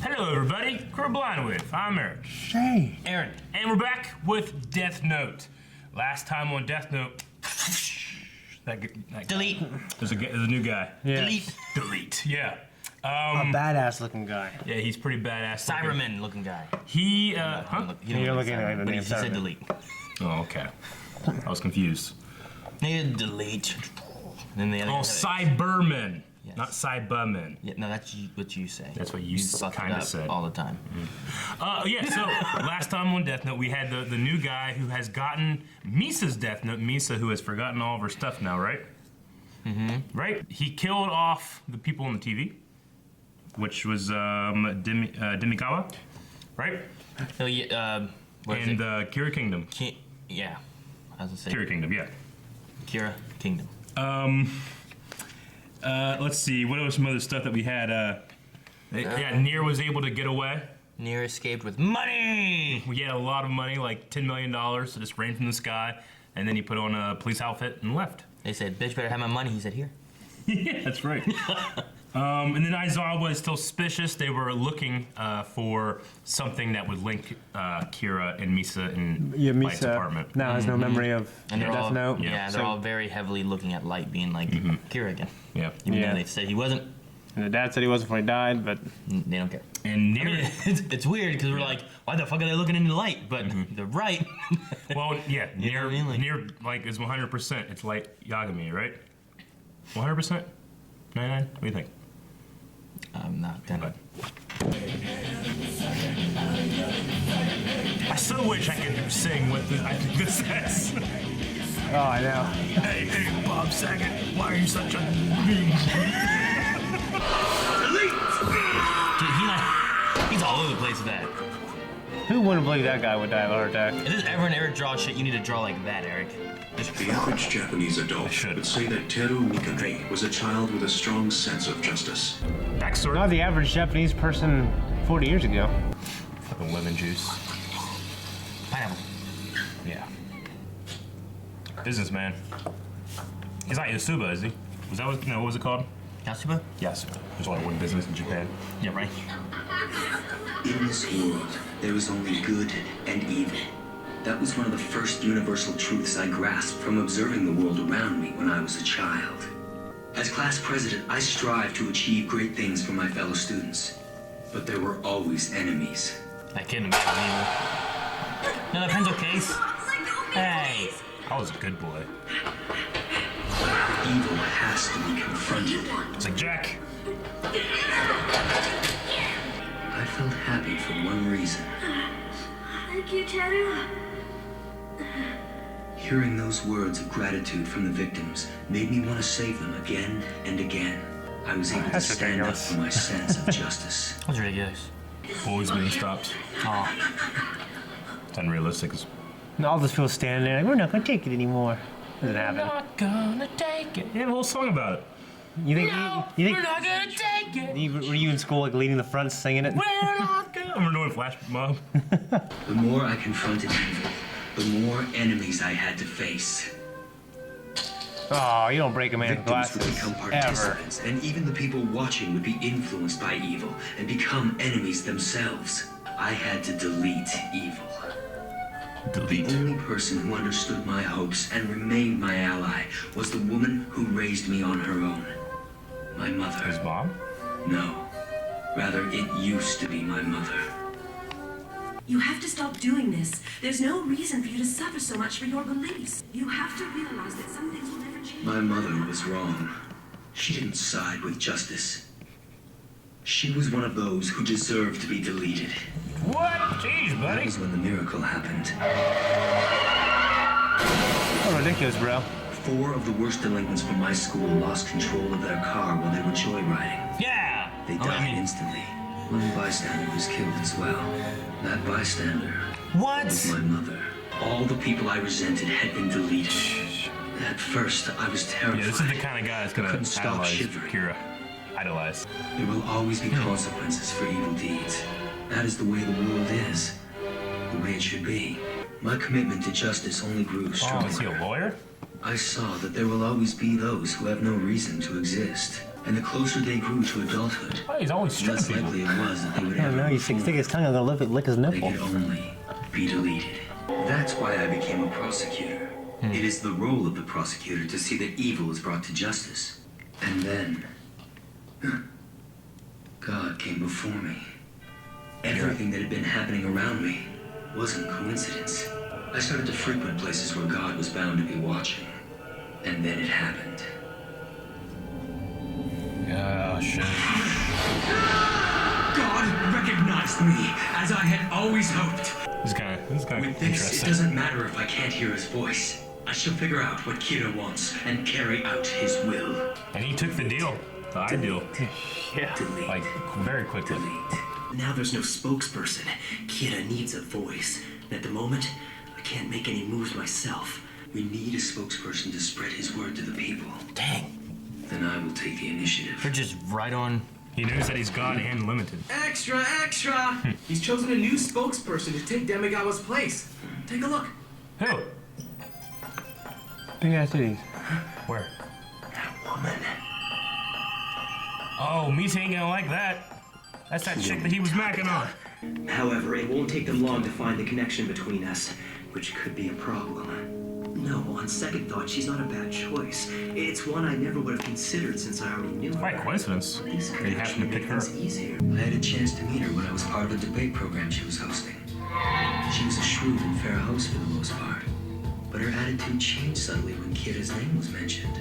Hello, everybody. Crew Blind with. I'm Eric. Shane. Aaron. And we're back with Death Note. Last time on Death Note. Delete. There's a new guy. Yeah. Delete. Yeah. A badass looking guy. Yeah, he's pretty badass. Cyberman looking guy. He, You're looking at the name He said Cyberman. delete. Oh, okay. I was confused. Yeah, delete. And then the other Oh, guy- Cyberman. Yes. Not Cyberman. Yeah, no, that's what you say. That's what you fuck it kinda up said. all the time. Yeah, so last time on Death Note, we had the new guy who has gotten Misa's Death Note. Misa, who has forgotten all of her stuff now, right? Mm-hmm. Right? He killed off the people on the TV, which was Demikawa, right? So, yeah, what is And it? Kira Kingdom. Yeah, I was gonna say Kira Kingdom, yeah. Kira Kingdom. Let's see, what was some other stuff that we had? Yeah, Nier was able to get away. Nier escaped with money. We had a lot of money, like $10 million, so just rained from the sky, and then he put on a police outfit and left. They said, "Bitch, better have my money." He said, "Here." Yeah, that's right. And then Aizawa is still suspicious. They were looking for something that would link Kira and Misa in Light's apartment. Now has no memory of And they're Death all, Note. yeah, they're all very heavily looking at Light being like Kira again. Yeah. Even Yeah. though they said he wasn't, And the dad said he wasn't before he died, but they don't care. And I mean, Nier, it's weird because we're like, why the fuck are they looking into Light? But they're right. well, yeah, You know what I mean? Like- Nier like is 100%. It's Light Yagami, right? 100%? 99? What do you think? I'm not gonna. I so wish I could sing what I think this says. oh, I know. Hey, Bob Saget, why are you such a... Dude, he's all over the place with that. Who wouldn't believe that guy would die of a heart attack? If there's ever an Eric draw shit, you need to draw like that, Eric. The average Japanese adult should. would say that Teru Mikami was a child with a strong sense of justice. Backstory? Not the average Japanese person 40 years ago. Fucking lemon juice. Pineapple. Yeah. Businessman. He's not Yasuba, is he? Was that what, no, what was it called? Yasuba? Yasuba. There's a lot of wood business in Japan. Yeah, right. In this world, there is only good and evil. That was one of the first universal truths I grasped from observing the world around me when I was a child. As class president, I strive to achieve great things for my fellow students. But there were always enemies. That kid in the back evil. No, pencil case. Hey. I was a good boy. Evil has to be confronted. It's like, Jack. I felt happy for one reason. Thank you, Teru. Hearing those words of gratitude from the victims made me want to save them again and again. I was able to That's stand up ridiculous. for my sense of justice. That's ridiculous. Always being stopped. Oh. It's unrealistic. And all those people standing there like, we're not going to take it anymore. Doesn't happen. Not gonna take it. They have a whole song about it. You think, you We're think, not gonna take it. were you in school like leading the front singing it? We're not gonna. I'm doing Flash Mob. The more I confronted evil, the more enemies I had to face. Oh, you don't break a man's Victims would glasses. become Ever. participants, and even the people watching would be influenced by evil and become enemies themselves. I had to delete evil. Delete. The only person who understood my hopes and remained my ally was the woman who raised me on her own. My His mother. mom? No. Rather, it used to be my mother. You have to stop doing this. There's no reason for you to suffer so much for your beliefs. You have to realize that some things will never change. My mother was wrong. She didn't side with justice. She was one of those who deserved to be deleted. What? Jeez, That buddy. was when the miracle happened. Oh, ridiculous, bro. 4 of the worst delinquents from my school lost control of their car while they were joyriding. Yeah. They Oh, died I mean, instantly. One bystander was killed as well. That bystander what? was my mother. All the people I resented had been deleted. At first, I was terrified. Yeah, this is the kind of guy that's gonna Couldn't stop idolize shivering. Kira. Idolize. There will always be consequences for evil deeds. That is the way the world is. The way it should be. My commitment to justice only grew Oh, stronger. is he a lawyer? I saw that there will always be those who have no reason to exist. And the closer they grew to adulthood, Oh, he's always the less stripping likely people. it was that they would I don't ever know, he's reform. stick his tongue out, gonna lick his They nipple. could only be deleted. That's why I became a prosecutor. It is the role of the prosecutor to see that evil is brought to justice. And then, God came before me. Everything that had been happening around me wasn't coincidence. I started to frequent places where God was bound to be watching. And then it happened. Oh, shit. God recognized me, as I had always hoped. This guy With this, it interesting. doesn't matter if I can't hear his voice. I shall figure out what Kira wants and carry out his will. And he took the deal. The ideal. Delete. Like, very quickly. Delete. Now there's no spokesperson. Kira needs a voice. At the moment, I can't make any moves myself. We need a spokesperson to spread his word to the people. Dang. Then I will take the initiative. They're just right on. He knows that he's God and limited. Extra, extra! He's chosen a new spokesperson to take Demigawa's place. Take a look. Who? Big ass titties. Where? That woman. Oh, Misa ain't gonna like that. That's that chick that he was macking on. However, it won't take them long to find the connection between us, which could be a problem. No, on second thought, she's not a bad choice. It's one I never would have considered since I already knew her. Quite coincidence This that could he happened to actually pick make her. things easier. I had a chance to meet her when I was part of a debate program she was hosting. She was a shrewd and fair host for the most part, but her attitude changed subtly when Kira's name was mentioned.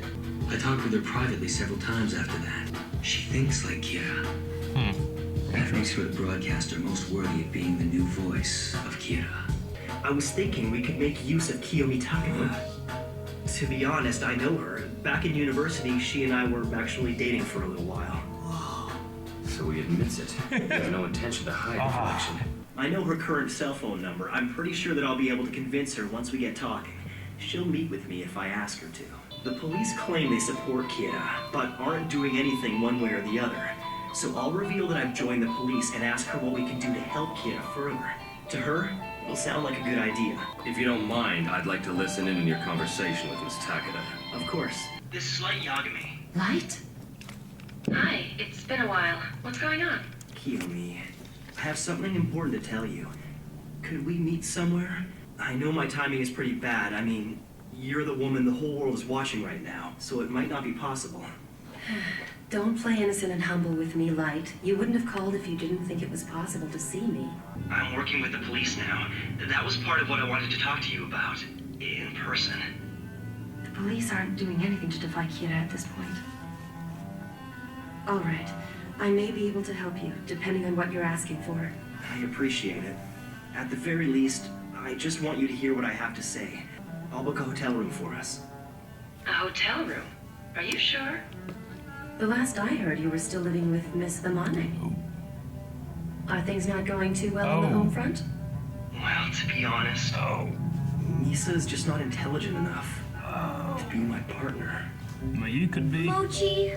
I talked with her privately several times after that. She thinks like Kira. That makes her the broadcaster most worthy of being the new voice of Kira. I was thinking we could make use of Kiyomi Takuma. To be honest, I know her. Back in university, she and I were actually dating for a little while. So he admits it. He has no intention to hide the connection. I know her current cell phone number. I'm pretty sure that I'll be able to convince her once we get talking. She'll meet with me if I ask her to. The police claim they support Kira, but aren't doing anything one way or the other. So I'll reveal that I've joined the police and ask her what we can do to help Kira further. To her, it'll sound like a good idea. If you don't mind, I'd like to listen in on your conversation with Miss Takeda. Of course. This is Light Yagami. Light? Hi, it's been a while. What's going on? Kiyomi, I have something important to tell you. Could we meet somewhere? I know my timing is pretty bad. I mean, you're the woman the whole world is watching right now, so it might not be possible. Don't play innocent and humble with me, Light. You wouldn't have called if you didn't think it was possible to see me. I'm working with the police now. That was part of what I wanted to talk to you about. In person. The police aren't doing anything to defy Kira at this point. All right. I may be able to help you, depending on what you're asking for. I appreciate it. At the very least, I just want you to hear what I have to say. I'll book a hotel room for us. A hotel room? Are you sure? The last I heard, you were still living with Miss Amane. Are things not going too well on the home front? Well, to be honest, Misa is just not intelligent enough to be my partner. Well, you could be. Mochi,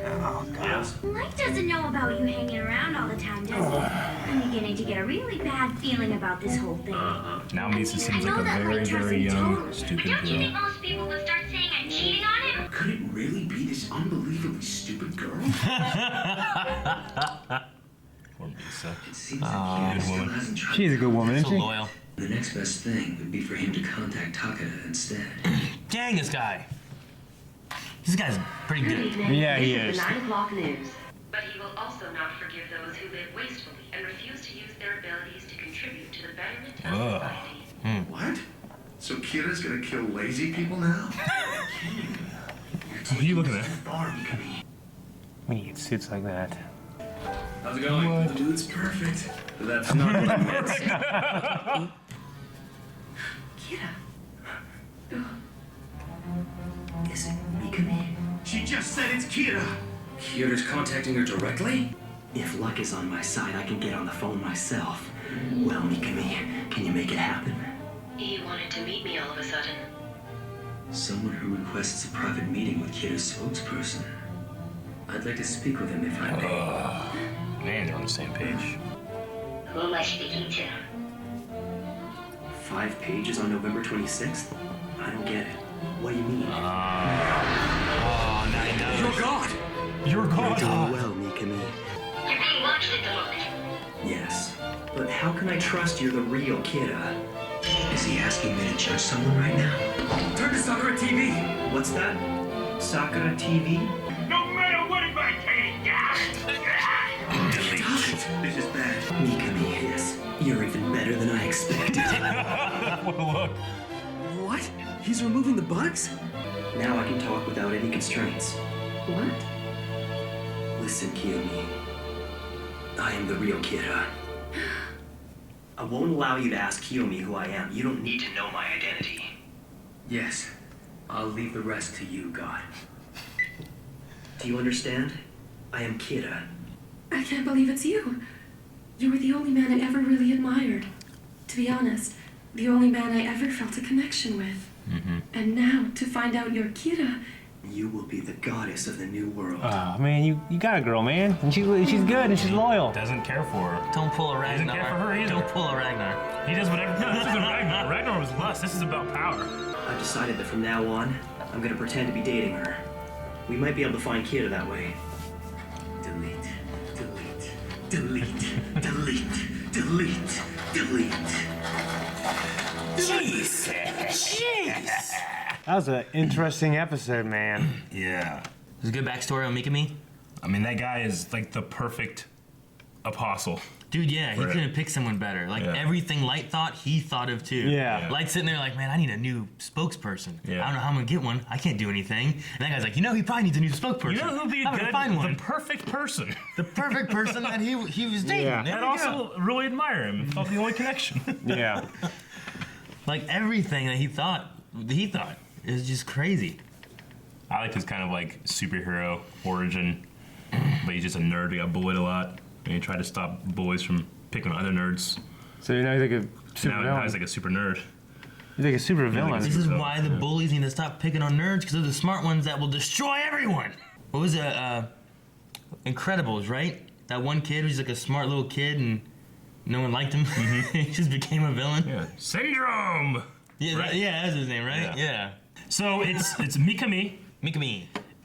Yes? Mike doesn't know about you hanging around all the time, does he? I'm beginning to get a really bad feeling about this whole thing. Now Misa seems I know like a that very, Mike trusts very him young, totally. stupid Don't you think girl. most people would start saying I'm cheating on him? Could it really be this unbelievably stupid girl? Poor Misa. It seems that Kira good still woman. hasn't tried. She's a good woman, So isn't she? loyal. The next best thing would be for him to contact Takeda instead. Dang, this guy. This guy's pretty Good good. evening. Yeah, he This is. the 9 o'clock news. But he will also not forgive those who live wastefully and refuse to use their abilities to contribute to the betterment of society. What? So Kira's gonna kill lazy people now? What are you looking at? When you get suits like that. How's it going? The mood's perfect. That's not what I meant. Kira. Is it Mikami? She just said it's Kira! Kira's contacting her directly? If luck is on my side, I can get on the phone myself. Well, Mikami, can you make it happen? He wanted to meet me all of a sudden. Someone who requests a private meeting with Kira's spokesperson. I'd like to speak with him if I may. Man, they're on the same page. Who am I speaking to? 5 pages on November 26th? I don't get it. What do you mean? Oh, now he knows. Your God! You're You're God. doing well, Mikami. You're being watched at the moment. Yes. But how can I trust you're the real Kira? Is he asking me to judge someone right now? Turn to Sakura TV. What's that? Sakura TV? No matter what if I take Stop it. This is bad. Mikami, yes. You're even better than I expected. Look. What? He's removing the bugs? Now I can talk without any constraints. What? Listen, Kiyomi. I am the real Kira. I won't allow you to ask Kiyomi who I am. You don't need to know my identity. Yes. I'll leave the rest to you, God. Do you understand? I am Kira. I can't believe it's you. You were the only man I ever really admired. To be honest, the only man I ever felt a connection with. And now, to find out you're Kira, You will be the goddess of the new world. Oh man, you got a girl, man, and she's good and she's loyal. Doesn't care for her. Don't pull a Ragnar. Doesn't care for her either. Don't pull a Ragnar. He does whatever. No, this isn't Ragnar. Ragnar was lust. This is about power. I've decided that from now on, I'm gonna pretend to be dating her. We might be able to find Kira that way. Delete. Delete. Delete. Delete. Delete. Delete. That was an interesting episode, man. Yeah. There's a good backstory on Mikami. I mean, that guy is like the perfect apostle. Dude, yeah, he Right. couldn't pick someone better. Like, Yeah. everything Light thought, he thought of too. Yeah. Light's sitting there like, man, I need a new spokesperson. Yeah. I don't know how I'm gonna get one. I can't do anything. And that guy's like, he probably needs a new spokesperson. You know who'd be I'm gonna good? find one. The perfect person. The perfect person that he was dating. Yeah. There And we go. also really admire him. Felt the only connection. Yeah. Like, everything that he thought is just crazy. I like his kind of like superhero origin, but he's just a nerd. He got bullied a lot, and he tried to stop boys from picking on other nerds. So you know he's like a super Now villain. he's like a super nerd. He's like a super villain. This is why the bullies need to stop picking on nerds, because they're the smart ones that will destroy everyone. What was it? Incredibles, right? That one kid who's like a smart little kid and no one liked him. He just became a villain. Yeah. Syndrome. Yeah, Right. yeah, that's his name, right? Yeah. So it's Mikami. Mikami.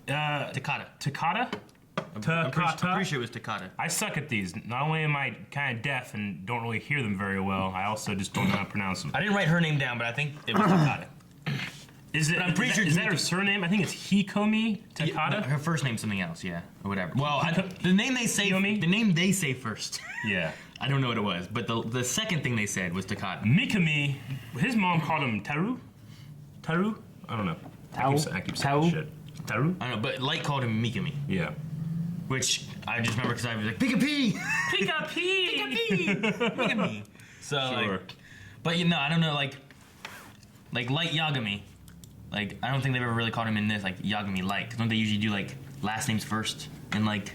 Uh, Takata. Takata. I'm pretty sure it was Takata. I suck at these. Not only am I kind of deaf and don't really hear them very well, I also just don't know how to pronounce them. I didn't write her name down, but I think it was Takata. Is it? I'm pretty sure is it's that her surname? I think it's Hikomi Takata. Her first name's something else, yeah, or whatever. Well, the name they say, Kiyomi? the name they say first. Yeah. I don't know what it was, but the second thing they said was Takata. Mikami, his mom called him Taru. Taru? I don't know. I keep saying shit. Taru? I don't know, but Light called him Mikami, Yeah. which I just remember because I was like, Pika-Pee! Pika-Pee! Mikami! So, Sure. like, but you know, I don't know, like Light Yagami. Like, I don't think they've ever really called him in this, like, Yagami Light. 'Cause don't they usually do, like, last names first? And, like,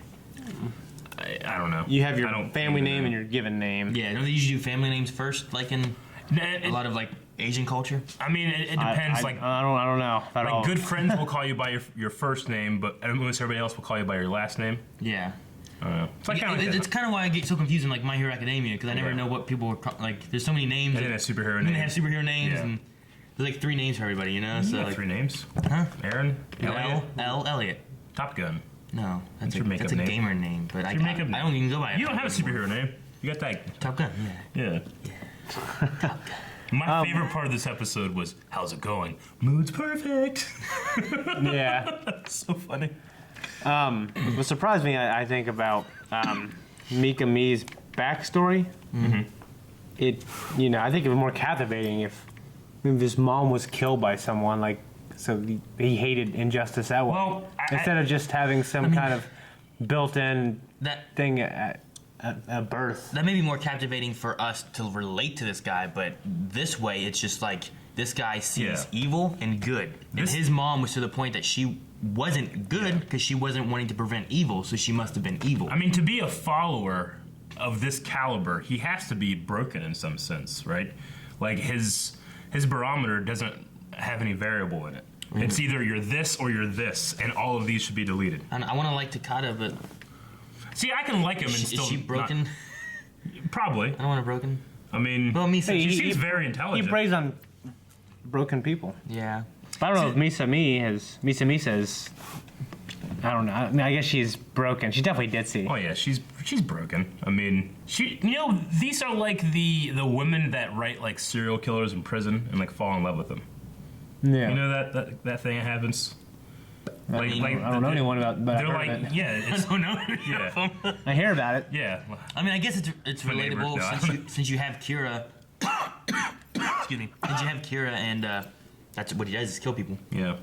I don't know. You have I your don't family know. name and your given name. yeah, don't they usually do family names first, like in a lot of, like, Asian culture? I mean, it depends. I don't know at all. Like good friends will call you by your first name, but almost everybody else will call you by your last name. Yeah. I don't know. It's like kind of like It's kind of why I get so confused in, like, My Hero Academia, because I never Yeah. know what people were, like, there's so many names. They didn't have superhero And names. they have superhero names, Yeah. and there's, like, 3 names for everybody, you know? You So, got like, 3 names. huh? Aaron, Elliot, Elliot. Top Gun. No, that's your makeup that's a name. gamer name, but I your makeup don't even go by it. You don't have a superhero name. You got that. Top Gun, yeah. Yeah. My favorite part of this episode was, how's it going? Mood's perfect. Yeah. So funny. What surprised me, I think, about Mikami's backstory, it, you know, I think it was more captivating if his mom was killed by someone, like, so he hated injustice that way. Well, instead of just having some kind of built-in That thing at birth. that may be more captivating for us to relate to this guy, but this way it's just like this guy sees evil and good, and his mom was to the point that she wasn't good because she wasn't wanting to prevent evil, so she must have been evil. I mean, to be a follower of this caliber, he has to be broken in some sense, right? Like his barometer doesn't have any variable in it. It's either you're this or you're this, and all of these should be deleted. And I want to like Takata, but See, I can like him and still. is she broken? not- probably. I don't want her broken. I mean, Well, Misa, she he- seems very He intelligent. preys on broken people. yeah. But I don't know if Misa Misa is I don't know. I mean, I guess she's broken. She's definitely ditzy. Oh yeah, she's broken. I mean, these are like the women that write like serial killers in prison and like fall in love with them. Yeah. You know that thing that happens. I don't know anyone about They're heard like, of it. yeah, I don't know. yeah, I hear about it. yeah. I mean, I guess it's My neighbor, relatable no. since you have Kira. Excuse me. Since you have Kira, and that's what he does is kill people. Yeah.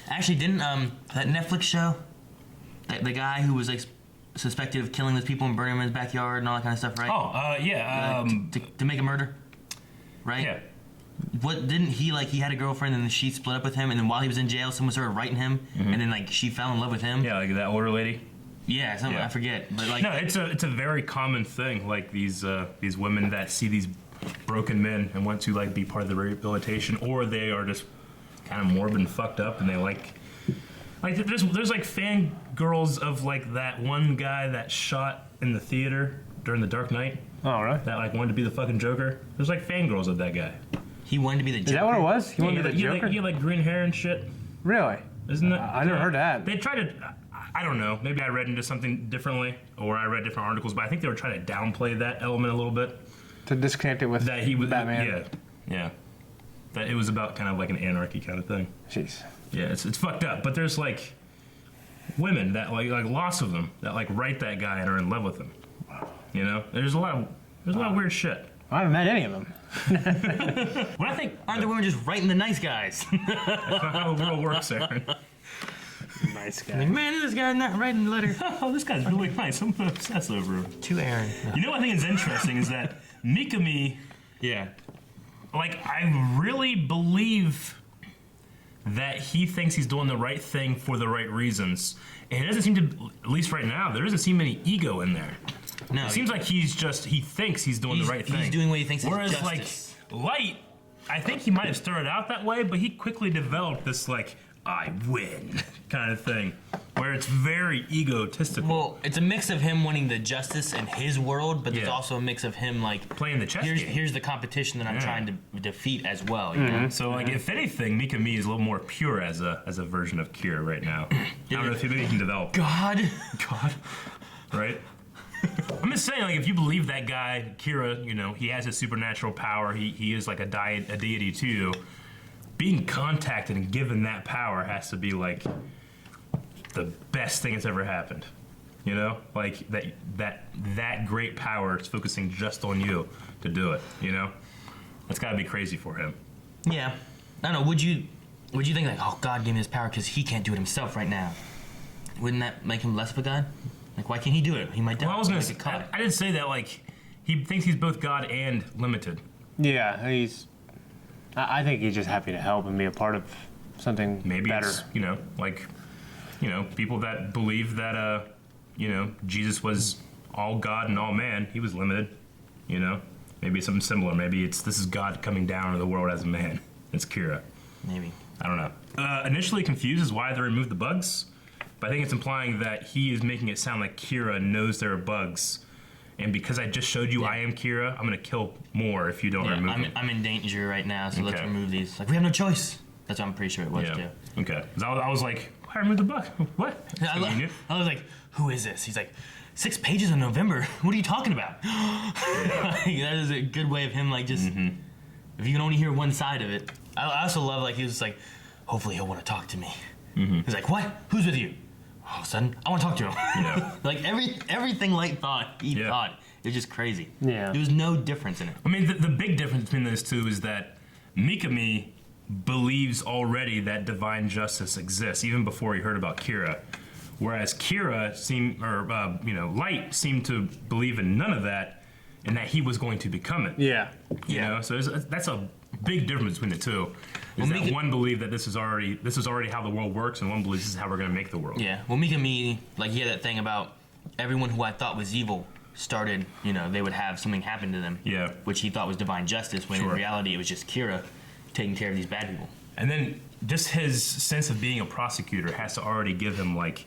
Actually, didn't that Netflix show, the guy who was like suspected of killing those people and burning them in his backyard and all that kind of stuff, right? Oh, yeah. To make a murder, right? Yeah. What didn't he he had a girlfriend and then she split up with him, and then while he was in jail, someone started writing him, and then like she fell in love with him. Yeah, like that older lady. Yeah, something Yeah. I forget, but like No, it's a very common thing. Like these women that see these broken men and want to like be part of the rehabilitation, or they are just kind of morbid and fucked up, and they like there's like fan girls of like that one guy that shot in the theater during the Dark Knight. Oh, right. That like wanted to be the fucking Joker. There's like fangirls of that guy. he wanted to be the Joker. Is that what it was? He wanted to be the He Joker? had like green hair and shit. Really? Isn't it? I never heard that. They tried to. I don't know. Maybe I read into something differently, or I read different articles. But I think they were trying to downplay that element a little bit. To disconnect it with That he was Batman. Yeah. That it was about kind of like an anarchy kind of thing. Jeez. Yeah, it's fucked up. But there's like women that like lots of them that like write that guy and are in love with him. You know, there's a lot of weird shit. I haven't met any of them. What I think Aren't the women just writing the nice guys? that's not how the world works, Aaron. Nice guy. Like, man, this guy's not writing the letter Oh, this guy's really nice. I'm gonna obsess over him. to Aaron. You know what I think is interesting is that Mikami, Yeah. like, I really believe that he thinks he's doing the right thing for the right reasons. And it doesn't seem to, at least right now, there doesn't seem any ego in there. No, It seems like he thinks he's doing the right thing. He's doing what he thinks Whereas, is justice. like, Light, I think he might have started out that way, but he quickly developed this, like, I win kind of thing, where it's very egotistical. Well, it's a mix of him wanting the justice in his world, but there's Yeah. also a mix of him like Playing the chess game. Here's the competition that I'm Yeah. trying to defeat as well. You know? So, like, if anything, Mikami is a little more pure as a version of Kira right now. I don't know if maybe he can develop. God. Right? I'm just saying, like, if you believe that guy, Kira, you know, he has a supernatural power, he is like a deity too, being contacted and given that power has to be, like, the best thing that's ever happened. You know? Like, that great power is focusing just on you to do it, you know? That's gotta be crazy for him. Yeah. I don't know. Would you think like, oh, God gave me this power because he can't do it himself right now? Wouldn't that make him less of a god? Like, why can't he do it? He might die. Well, I was gonna Like say, a cop. I didn't say that, like, he thinks he's both God and limited. Yeah, I think he's just happy to help and be a part of something Maybe better. it's, you know, like, you know, people that believe that, you know, Jesus was all God and all man. He was limited, you know. Maybe it's something similar. Maybe this is God coming down to the world as a man. It's Kira. Maybe. I don't know. Initially confused is why they removed the bugs, but I think it's implying that he is making it sound like Kira knows there are bugs. And because I just showed you I am Kira, I'm going to kill more if you don't Yeah, remove them. I'm in danger right now, so let's Okay. remove these. Like, we have no choice. That's what I'm pretty sure it was, too. Yeah. Okay. 'Cause I was like, why remove the bug? What? I was like, who is this? He's like, 6 pages in November? What are you talking about? That is a good way of him, like, just, if you can only hear one side of it. I also love, like, he was just like, hopefully he'll want to talk to me. He's like, what? Who's with you? All of a sudden, I want to talk to him. Yeah. Like, everything Light thought, he Yeah. thought. It was just crazy. Yeah. There was no difference in it. I mean, the big difference between those two is that Mikami believes already that divine justice exists, even before he heard about Kira. Whereas Kira Light seemed to believe in none of that, and that he was going to become it. Yeah. You know, so that's a big difference between the two. Is Well, that one believed that this is already how the world works, and one believes this is how we're going to make the world. Yeah. Well, Mikami, like, he had that thing about everyone who I thought was evil started, you know, they would have something happen to them. Yeah. Which he thought was divine justice, when in Sure. reality it was just Kira taking care of these bad people. And then just his sense of being a prosecutor has to already give him like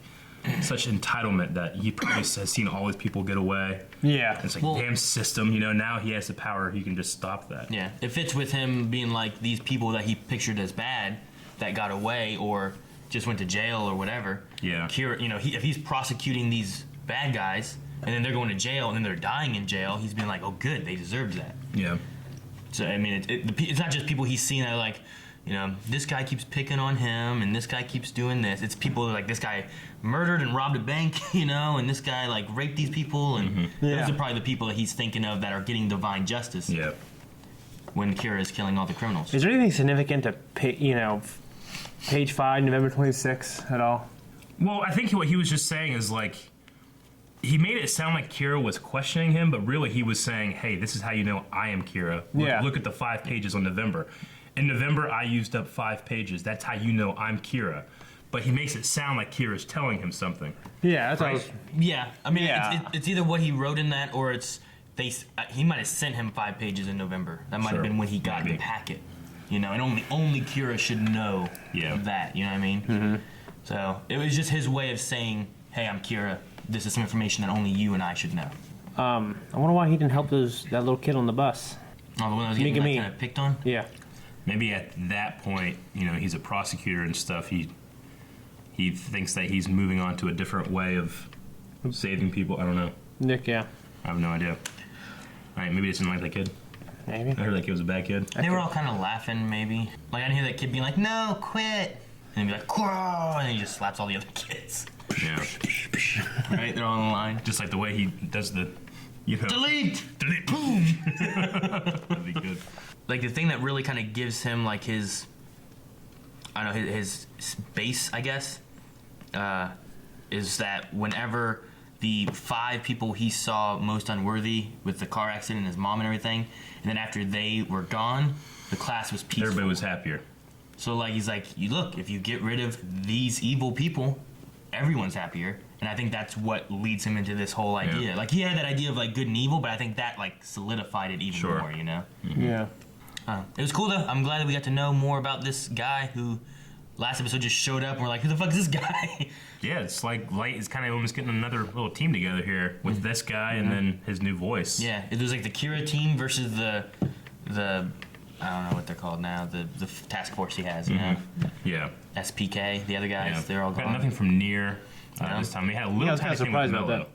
such entitlement that he probably has seen all these people get away. Yeah. It's like, Well- damn system, you know, now he has the power, he can just stop that. Yeah. It fits with him being like these people that he pictured as bad that got away, or just went to jail or whatever. Yeah. Kira, if he's prosecuting these bad guys and then they're going to jail and then they're dying in jail, he's been like, oh, good, they deserved that. Yeah. So I mean, it's not just people he's seen that are like, this guy keeps picking on him and this guy keeps doing this. It's people that are like, this guy murdered and robbed a bank, and this guy like raped these people, and those are probably the people that he's thinking of that are getting divine justice. Yeah. When Kira is killing all the criminals. Is there anything significant to page 5, November 26th at all? Well, I think what he was just saying is like, he made it sound like Kira was questioning him, but really he was saying, hey, this is how you know I am Kira. Look at the 5 pages on November. In November, I used up 5 pages. That's how you know I'm Kira. But he makes it sound like Kira's telling him something. Yeah, that's right. Yeah, I mean, it's either what he wrote in that or it's he might have sent him 5 pages in November. That might have been when he got the packet. And only Kira should know that. You know what I mean? Mm-hmm. So it was just his way of saying, hey, I'm Kira. This is some information that only you and I should know. I wonder why he didn't help that little kid on the bus. Oh, the one that was getting kind of picked on? Yeah. Maybe at that point, he's a prosecutor and stuff. He thinks that he's moving on to a different way of saving people. I don't know. Nick, yeah. I have no idea. All right, maybe he didn't like that kid. Maybe. I heard that kid was a bad kid. They were all kind of laughing, maybe. Like, I didn't hear that kid being like, no, quit. And he'd be like, Quah! And he just slaps all the other kids. Yeah. Right? They're all on the line. Just like the way he does the, Delete! Delete, boom! That'd be good. Like, the thing that really kind of gives him, like, his base, I guess, is that whenever the 5 people he saw most unworthy with the car accident and his mom and everything, and then after they were gone, the class was peaceful. Everybody was happier. So, like, he's like, look, if you get rid of these evil people, everyone's happier. And I think that's what leads him into this whole idea. Like, he had that idea of, like, good and evil, but I think that, like, solidified it even more, Mm-hmm. Yeah. It was cool, though. I'm glad that we got to know more about this guy who last episode just showed up and we're like, who the fuck is this guy? Yeah, it's like Light is kind of almost getting another little team together here with this guy and then his new voice. Yeah, it was like the Kira team versus the I don't know what they're called now, the task force he has, Yeah. SPK, the other guys, they're all gone. Got nothing from Nier this time. We had a little tiny thing with Mello.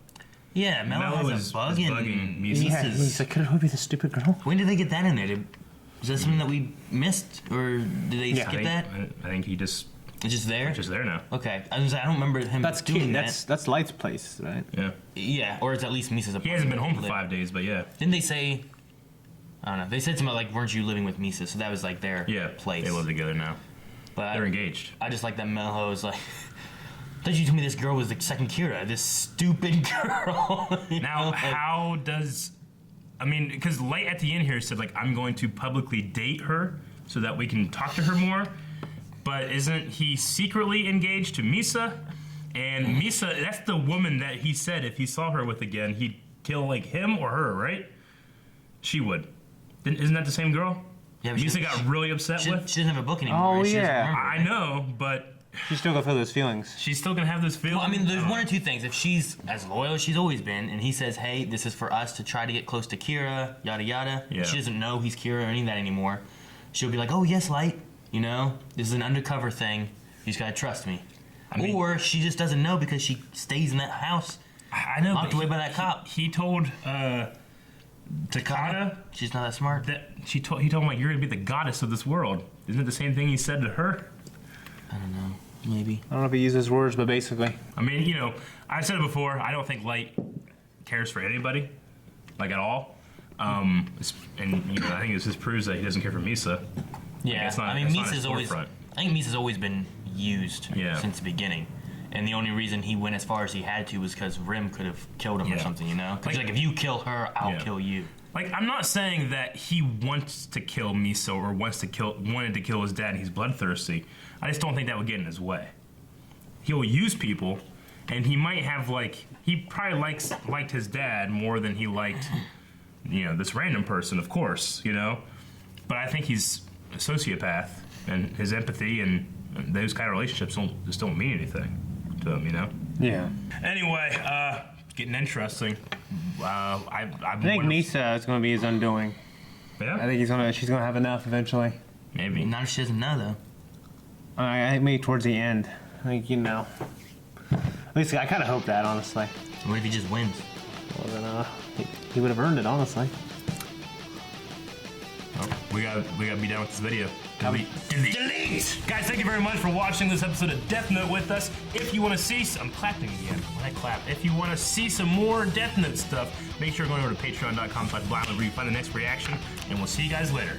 Yeah, Mello has a bug in Mises. Yeah, he's like, could it be the stupid girl? When did they get that in there? Was that something that we missed, or did they skip that? I think he just... It's just there? It's just there now. Okay. I don't remember him doing that. That's Light's place, right? Yeah. Yeah, or it's at least Misa's apartment. He hasn't been home for 5 days, but yeah. Didn't they say... I don't know. They said something about, like, weren't you living with Misa? So that was, like, their place. They live together now. But they're engaged. I just like that Mello was like... Did you tell me this girl was the second Kira? This stupid girl. Now, how does... I mean, because Light at the end here said, like, I'm going to publicly date her so that we can talk to her more. But isn't he secretly engaged to Misa? And Misa, that's the woman that he said if he saw her with again, he'd kill, like, him or her, right? She would. Isn't that the same girl? Yeah, Misa got really upset with? She doesn't have a book anymore. Oh, She doesn't yeah. remember, right? I know, but... She's still gonna feel those feelings. She's still gonna have those feelings? Well, I mean, there's one or two things. If she's as loyal as she's always been, and he says, hey, this is for us to try to get close to Kira, yada yada, Yeah. she doesn't know he's Kira or any of that anymore, she'll be like, oh, yes, Light, this is an undercover thing. You just gotta trust me. Or she just doesn't know because she stays in that house. I know, locked away by that cop. He told Takada... She's not that smart. That he told him, like, you're gonna be the goddess of this world. Isn't it the same thing he said to her? I don't know. Maybe. I don't know if he uses words, but basically. I mean, I've said it before. I don't think Light cares for anybody, like, at all. And I think this just proves that he doesn't care for Misa. Yeah, Like, I mean, Misa's always. I think Misa's always been used since the beginning, and the only reason he went as far as he had to was because Rim could have killed him or something, Because like if you kill her, I'll kill you. Like, I'm not saying that he wants to kill Misa or wanted to kill his dad and he's bloodthirsty. I just don't think that would get in his way. He'll use people, and he might have, like, he probably liked his dad more than he liked, this random person, of course, But I think he's a sociopath, and his empathy and those kind of relationships just don't mean anything to him, Yeah. Anyway, getting interesting. I think Misa is going to be his undoing. Yeah? I think she's going to have enough eventually. Maybe. Not if she doesn't know, though. I think maybe towards the end. Like, you know. At least I kind of hope that, honestly. What if he just wins? Well, then, he would have earned it, honestly. Oh, we gotta be done with this video. Delete. Guys, thank you very much for watching this episode of Death Note with us. If you want to see, I'm clapping again. When I clap, if you want to see some more Death Note stuff, make sure you're going over to patreon.com/blindly where you find the next reaction, and we'll see you guys later.